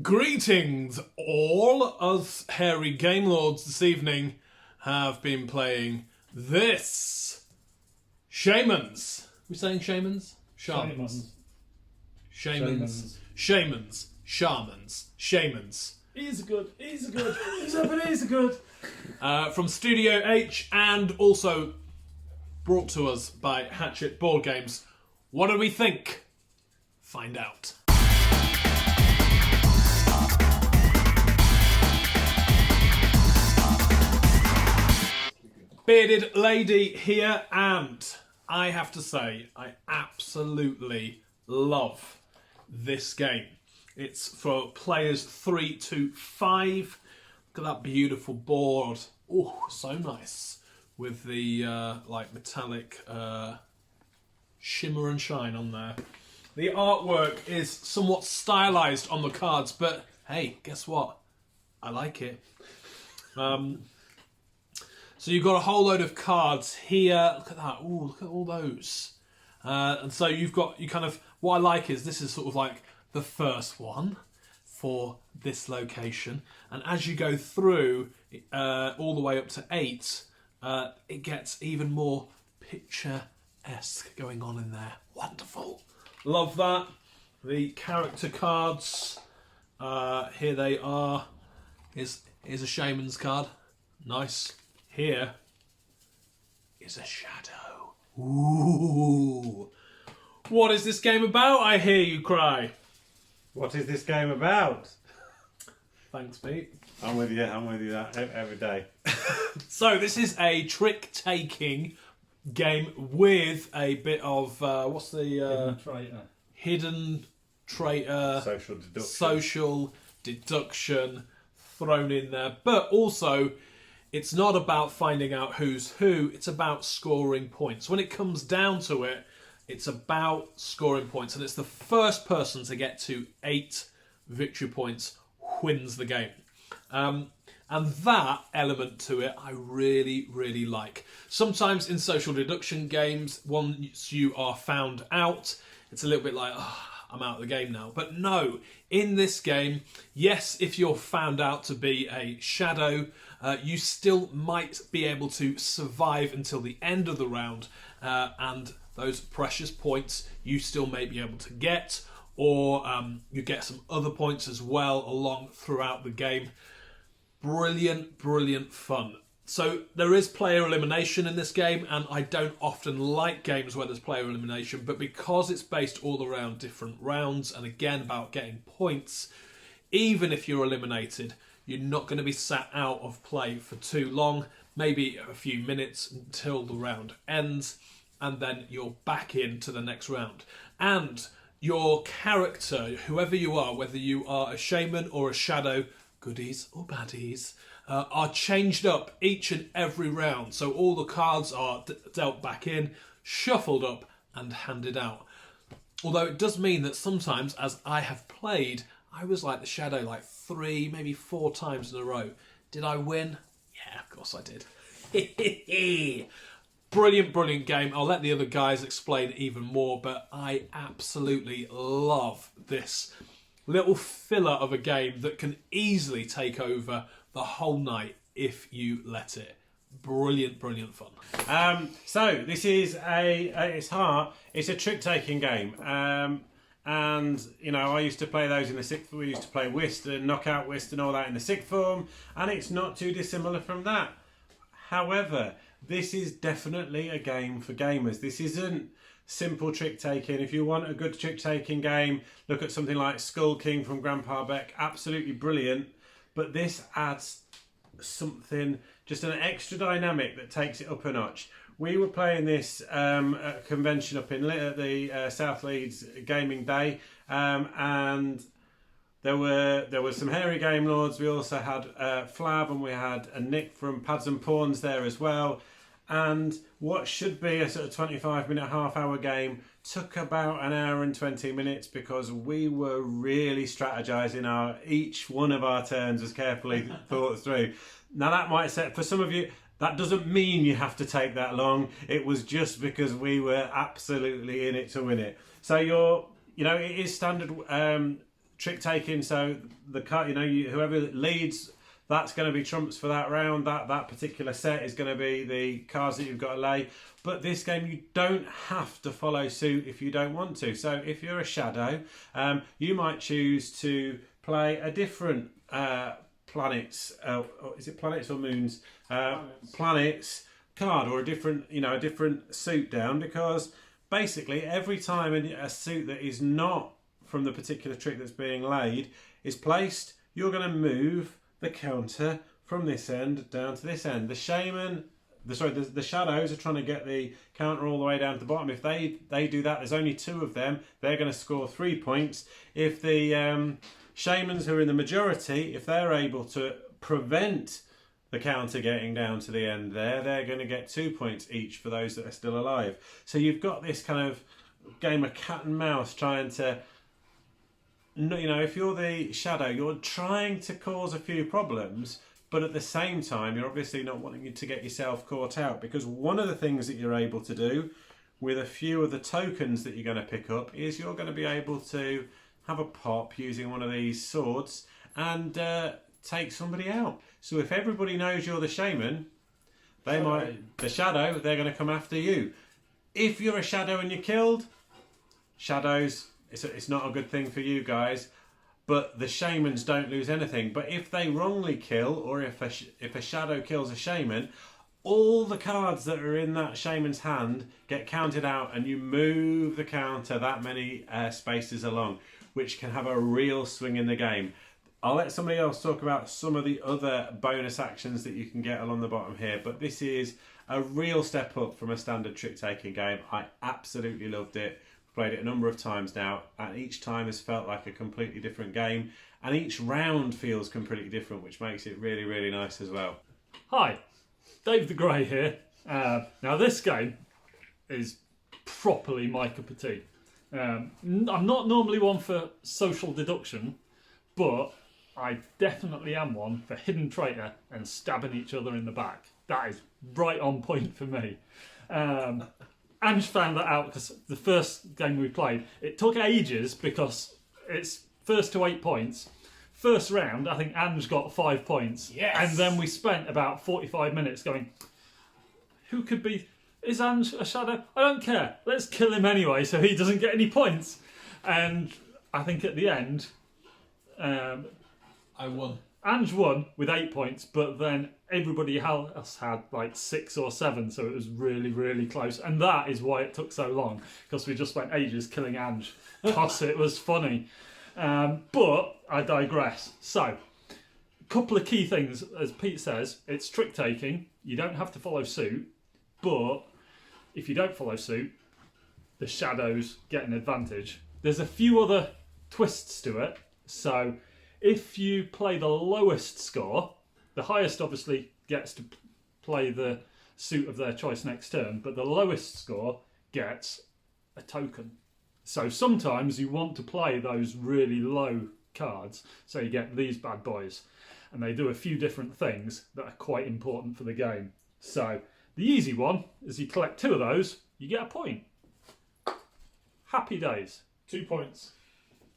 Greetings all, us hairy game lords this evening have been playing this. Shamans. We saying shamans? Shamans. Shamans. Shamans. Shamans. Shamans. Easy good. Easy good. From Studio H and also brought to us by Hatchet Board Games. What do we think? Find out. Bearded Lady here, and I have to say I absolutely love this game. It's for players 3 to 5. Look at that beautiful board. Oh, so nice. With the like metallic shimmer and shine on there. The artwork is somewhat stylized on the cards, but hey, guess what? I like it. So you've got a whole load of cards here. Look at that. Ooh, look at all those. And so what I like is this is sort of like the first one for this location. And as you go through all the way up to 8, it gets even more picturesque going on in there. Wonderful. Love that. The character cards. Here they are. Here's a Shaman's card. Nice. Here is a shadow. Ooh. What is this game about, I hear you cry? What is this game about? Thanks, Pete. I'm with you that every day. So this is a trick-taking game with a bit of, what's the... Hidden traitor. Social deduction thrown in there. But also... it's not about finding out who's who, it's about scoring points. When it comes down to it, it's about scoring points. And it's the first person to get to 8 victory points wins the game. And that element to it, I really, really like. Sometimes in social deduction games, once you are found out, it's a little bit like, oh, I'm out of the game now. But no, in this game, yes, if you're found out to be a shadow, you still might be able to survive until the end of the round, and those precious points you still may be able to get, or you get some other points as well along throughout the game. Brilliant, brilliant fun. So there is player elimination in this game, and I don't often like games where there's player elimination, but because it's based all around different rounds, and again about getting points, even if you're eliminated, you're not going to be sat out of play for too long, maybe a few minutes until the round ends, and then you're back into the next round. And your character, whoever you are, whether you are a shaman or a shadow, goodies or baddies, are changed up each and every round. So all the cards are dealt back in, shuffled up and handed out. Although it does mean that sometimes, as I have played, I was like the shadow like 3, maybe 4 times in a row. Did I win? Yeah, of course I did. Brilliant, brilliant game. I'll let the other guys explain even more, but I absolutely love this little filler of a game that can easily take over the whole night if you let it. Brilliant, brilliant fun. So this is it's a trick-taking game. And, you know, I used to play those in the sixth form. We used to play whist and knockout whist and all that in the sixth form. And it's not too dissimilar from that. However, this is definitely a game for gamers. This isn't simple trick-taking. If you want a good trick-taking game, look at something like Skull King from Grandpa Beck. Absolutely brilliant. But this adds something, just an extra dynamic that takes it up a notch. We were playing this at a convention up in the South Leeds Gaming Day, and there were some hairy game lords. We also had Flab, and we had a Nick from Pads and Pawns there as well. And what should be a sort of 25-minute, half-hour game took about an hour and 20 minutes because we were really strategizing each one of our turns as carefully thought through. Now that might set for some of you. That doesn't mean you have to take that long. It was just because we were absolutely in it to win it. So it is standard trick taking. So the card, whoever leads, that's going to be trumps for that round. That particular set is going to be the cards that you've got to lay. But this game, you don't have to follow suit if you don't want to. So if you're a shadow, you might choose to play a different planets. Is it planets or moons? Planets card, or a different suit down, because basically every time a suit that is not from the particular trick that's being laid is placed, you're going to move the counter from this end down to this end. The shadows are trying to get the counter all the way down to the bottom. If they do that, there's only 2 of them. They're going to score 3 points. If the shamans, who are in the majority, if they're able to prevent the counter getting down to the end there, they're going to get 2 points each for those that are still alive. So you've got this kind of game of cat and mouse trying to, if you're the shadow, you're trying to cause a few problems, but at the same time, you're obviously not wanting to get yourself caught out, because one of the things that you're able to do with a few of the tokens that you're going to pick up is you're going to be able to have a pop using one of these swords and take somebody out. So if everybody knows you're the shaman, they're going to come after you. If you're a shadow and you're killed, shadows, it's not a good thing for you guys, but the shamans don't lose anything. But if they wrongly kill, or if a shadow kills a shaman, all the cards that are in that shaman's hand get counted out, and you move the counter that many spaces along, which can have a real swing in the game. I'll let somebody else talk about some of the other bonus actions that you can get along the bottom here, but this is a real step up from a standard trick-taking game. I absolutely loved it. Played it a number of times now, and each time has felt like a completely different game, and each round feels completely different, which makes it really, really nice as well. Hi, Dave the Grey here. Now this game is properly my cup of tea. I'm not normally one for social deduction, but I definitely am one for hidden traitor and stabbing each other in the back. That is right on point for me. Ange found that out because the first game we played, it took ages because it's first to 8 points. First round, I think Ange got 5 points. Yes! And then we spent about 45 minutes going, who could be... Is Ange a shadow? I don't care. Let's kill him anyway so he doesn't get any points. And I think at the end... I won. Ange won with 8 points, but then everybody else had like 6 or 7, so it was really, really close. And that is why it took so long, because we just spent ages killing Ange, because it was funny. But I digress. So, a couple of key things, as Pete says, it's trick-taking. You don't have to follow suit, but if you don't follow suit, the shadows get an advantage. There's a few other twists to it. So if you play the lowest score, the highest obviously gets to play the suit of their choice next turn, but the lowest score gets a token. So sometimes you want to play those really low cards, so you get these bad boys, and they do a few different things that are quite important for the game. So the easy one is you collect 2 of those, you get a point. Happy days. 2 points.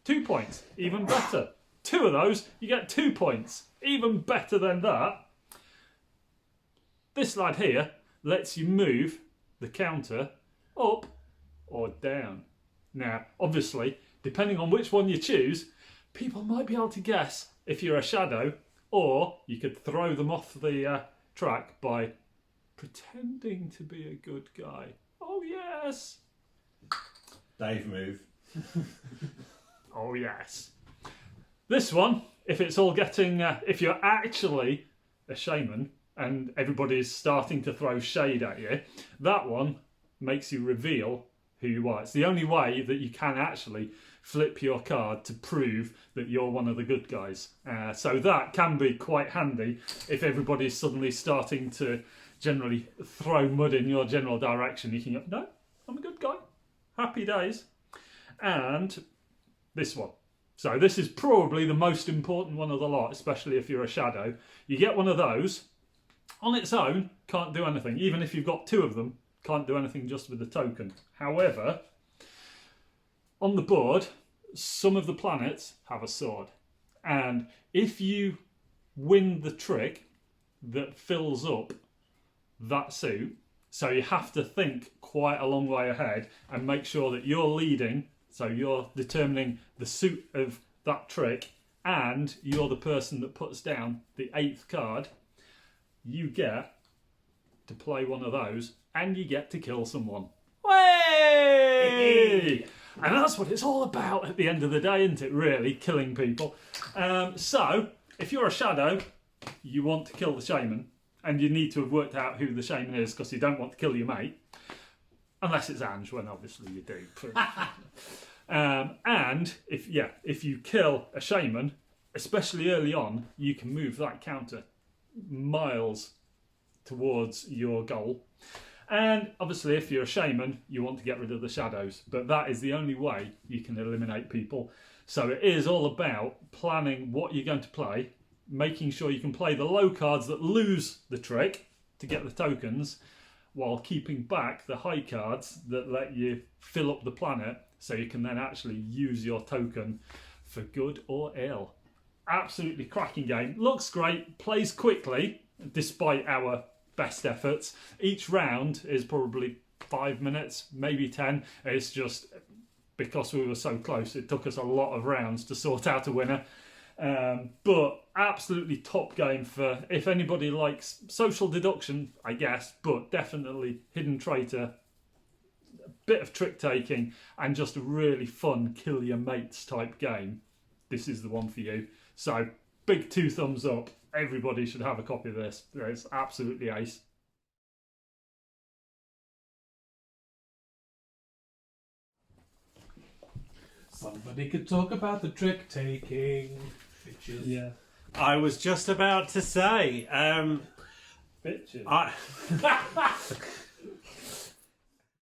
2 points, even better. 2 of those, you get 2 points. Even better than that. This lad here lets you move the counter up or down. Now, obviously, depending on which one you choose, people might be able to guess if you're a shadow, or you could throw them off the track by pretending to be a good guy. Oh, yes. Dave move. Oh, yes. This one, if it's all getting... if you're actually a shaman and everybody's starting to throw shade at you, that one makes you reveal who you are. It's the only way that you can actually flip your card to prove that you're one of the good guys. So that can be quite handy if everybody's suddenly starting to generally throw mud in your general direction. You can go, no, I'm a good guy. Happy days. And this one. So this is probably the most important one of the lot, especially if you're a shadow. You get one of those. On its own, can't do anything. Even if you've got 2 of them, can't do anything just with the token. However, on the board, some of the planets have a sword. And if you win the trick that fills up that suit, so you have to think quite a long way ahead and make sure that you're leading, so you're determining the suit of that trick, and you're the person that puts down the 8th card, you get to play one of those and you get to kill someone. Way! And that's what it's all about at the end of the day, isn't it, really? Killing people. So, if you're a shadow, you want to kill the shaman, and you need to have worked out who the shaman is because you don't want to kill your mate. Unless it's Ange, when obviously you do. And if you kill a shaman, especially early on, you can move that counter miles towards your goal. And obviously if you're a shaman, you want to get rid of the shadows, but that is the only way you can eliminate people. So it is all about planning what you're going to play, making sure you can play the low cards that lose the trick to get the tokens, while keeping back the high cards that let you fill up the planet, so you can then actually use your token for good or ill. Absolutely cracking game. Looks great, plays quickly, despite our best efforts. Each round is probably 5 minutes, maybe 10. It's just because we were so close, it took us a lot of rounds to sort out a winner. But absolutely top game for if anybody likes social deduction, I guess, but definitely hidden traitor, a bit of trick taking, and just a really fun kill your mates type game. This is the one for you. So big 2 thumbs up. Everybody should have a copy of this. It's absolutely ace. Somebody could talk about the trick taking. Bitches. Yeah. I was just about to say, Bitches.